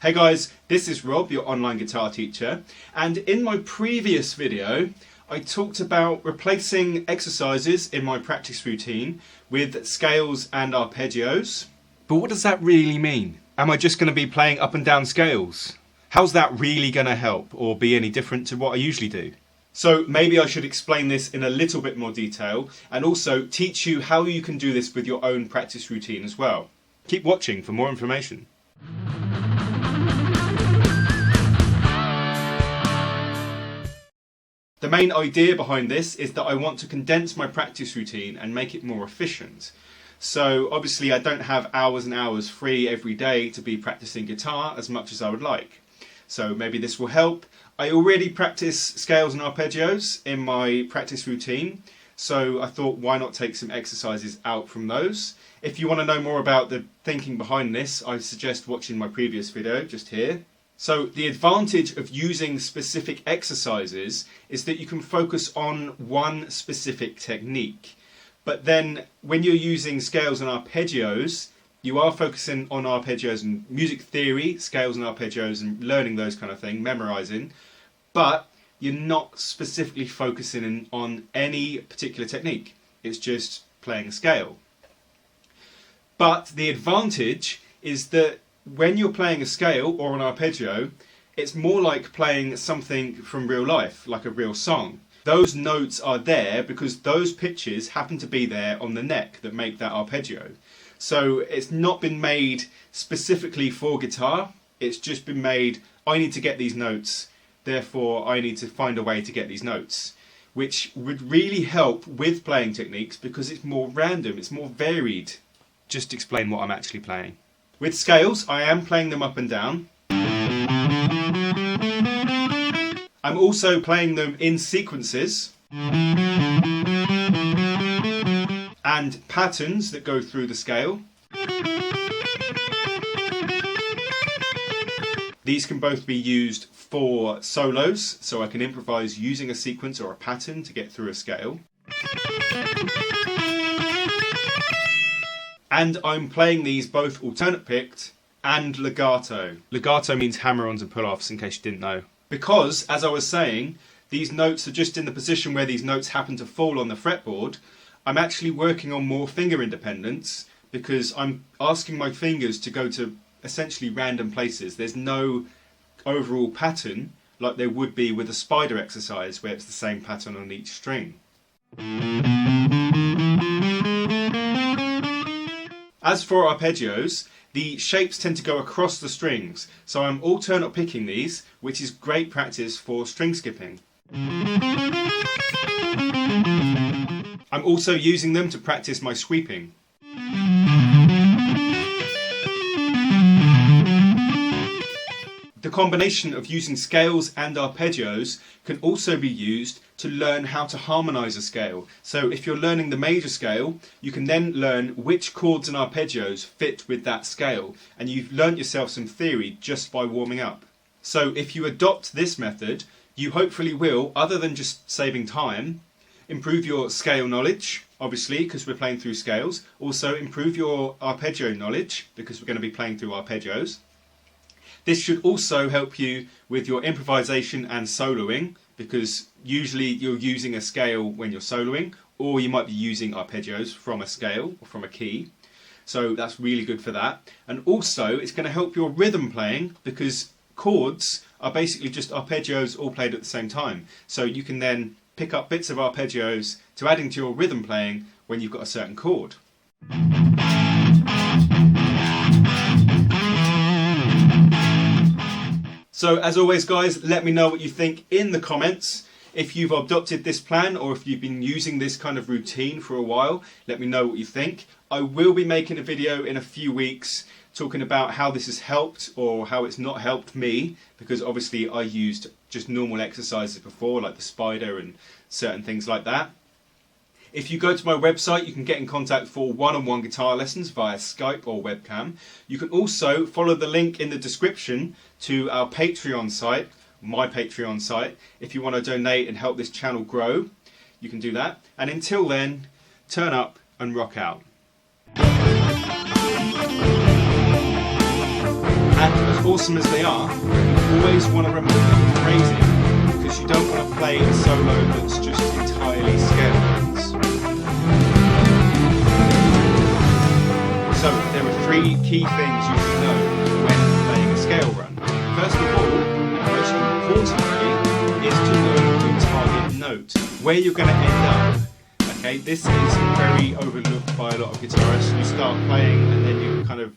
Hey guys, this is Rob, your online guitar teacher, and in my previous video I talked about replacing exercises in my practice routine with scales and arpeggios. But what does that really mean? Am I just going to be playing up and down scales? How's that really going to help or be any different to what I usually do? So maybe I should explain this in a little bit more detail and also teach you how you can do this with your own practice routine as well. Keep watching for more information. The main idea behind this is that I want to condense my practice routine and make it more efficient. So obviously I don't have hours and hours free every day to be practicing guitar as much as I would like. So maybe this will help. I already practice scales and arpeggios in my practice routine, so I thought why not take some exercises out from those. If you want to know more about the thinking behind this, I suggest watching my previous video just here. So the advantage of using specific exercises is that you can focus on one specific technique. But then when you're using scales and arpeggios, you are focusing on arpeggios and music theory, scales and arpeggios and learning those kind of thing, memorizing, but you're not specifically focusing on any particular technique. It's just playing a scale. But the advantage is that when you're playing a scale or an arpeggio, it's more like playing something from real life, like a real song. Those notes are there because those pitches happen to be there on the neck that make that arpeggio. So it's not been made specifically for guitar, it's just been made, I need to get these notes, therefore I need to find a way to get these notes, which would really help with playing techniques because it's more random, it's more varied. Just explain what I'm actually playing. With scales, I am playing them up and down. I'm also playing them in sequences and patterns that go through the scale. These can both be used for solos, so I can improvise using a sequence or a pattern to get through a scale. And I'm playing these both alternate picked and legato. Legato means hammer-ons and pull-offs, in case you didn't know. Because, as I was saying, these notes are just in the position where these notes happen to fall on the fretboard. I'm actually working on more finger independence because I'm asking my fingers to go to essentially random places. There's no overall pattern like there would be with a spider exercise where it's the same pattern on each string. As for arpeggios, the shapes tend to go across the strings, so I'm alternate picking these, which is great practice for string skipping. I'm also using them to practice my sweeping. The combination of using scales and arpeggios can also be used to learn how to harmonise a scale. So if you're learning the major scale, you can then learn which chords and arpeggios fit with that scale, and you've learnt yourself some theory just by warming up. So if you adopt this method, you hopefully will, other than just saving time, improve your scale knowledge, obviously, because we're playing through scales. Also improve your arpeggio knowledge, because we're going to be playing through arpeggios. This should also help you with your improvisation and soloing, because usually you're using a scale when you're soloing, or you might be using arpeggios from a scale or from a key. So that's really good for that. And also it's going to help your rhythm playing, because chords are basically just arpeggios all played at the same time. So you can then pick up bits of arpeggios to add into your rhythm playing when you've got a certain chord. So as always guys, let me know what you think in the comments. If you've adopted this plan or if you've been using this kind of routine for a while, let me know what you think. I will be making a video in a few weeks talking about how this has helped or how it's not helped me, because obviously I used just normal exercises before, like the spider and certain things like that. If you go to my website, you can get in contact for one-on-one guitar lessons via Skype or webcam. You can also follow the link in the description to our Patreon site, my Patreon site. If you want to donate and help this channel grow, you can do that. And until then, turn up and rock out. And as awesome as they are, you always want to remember the phrasing, because you don't want to play a solo that's just entirely scale runs. So there are three key things you should know when playing a scale run. First of all, and most importantly, is to know your target note, where you're going to end up. Okay, this is very overlooked by a lot of guitarists. You start playing and then you kind of